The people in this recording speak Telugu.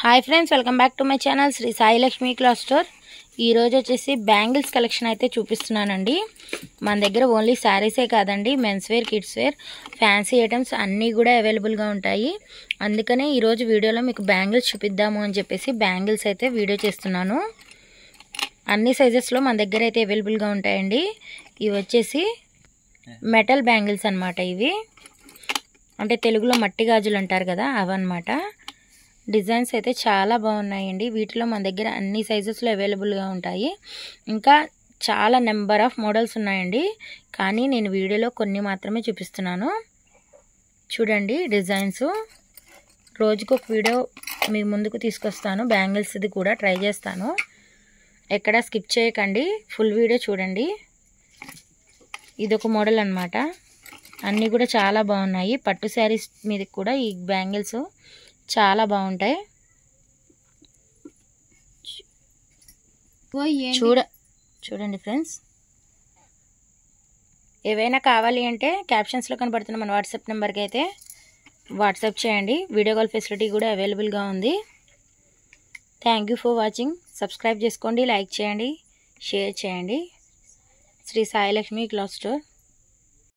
Hi friends, welcome back to my channel Shri Sai Lakshmi cloth store. ఈరోజు వచ్చేసి బ్యాంగిల్స్ కలెక్షన్ అయితే చూపిస్తున్నానండి. మన దగ్గర ఓన్లీ శారీసే కాదండి, men's wear, kids wear, fancy items అన్నీ కూడా అవైలబుల్గా ఉంటాయి. అందుకనే ఈరోజు వీడియోలో మీకు బ్యాంగిల్స్ చూపిద్దాము అని చెప్పేసి బ్యాంగిల్స్ అయితే వీడియో చేస్తున్నాను. అన్ని సైజెస్లో మన దగ్గర అయితే అవైలబుల్గా ఉంటాయండి. ఇవి వచ్చేసి మెటల్ బ్యాంగిల్స్ అన్నమాట. ఇవి అంటే తెలుగులో మట్టి గాజులు అంటారు కదా, అవన్నమాట. డిజైన్స్ అయితే చాలా బాగున్నాయండి. వీటిలో మన దగ్గర అన్ని సైజెస్లో అవైలబుల్గా ఉంటాయి. ఇంకా చాలా నెంబర్ ఆఫ్ మోడల్స్ ఉన్నాయండి, కానీ నేను వీడియోలో కొన్ని మాత్రమే చూపిస్తున్నాను. చూడండి డిజైన్స్. రోజుకు ఒక వీడియో మీ ముందుకు తీసుకొస్తాను. బ్యాంగిల్స్ది కూడా ట్రై చేస్తాను. ఎక్కడా స్కిప్ చేయకండి, ఫుల్ వీడియో చూడండి. ఇదొక మోడల్ అన్నమాట. అన్నీ కూడా చాలా బాగున్నాయి. పట్టు శారీస్ మీద కూడా ఈ బ్యాంగిల్స్ చాలా బాగుంటాయి. చూడండి ఫ్రెండ్స్. ఏవైనా కావాలి అంటే క్యాప్షన్స్లో కనబడుతున్న మన వాట్సాప్ నెంబర్కి అయితే వాట్సాప్ చేయండి. వీడియో కాల్ ఫెసిలిటీ కూడా అవైలబుల్గా ఉంది. Thank you for watching. Subscribe చేసుకోండి, లైక్ చేయండి, షేర్ చేయండి. Shri Sai Lakshmi cloth store.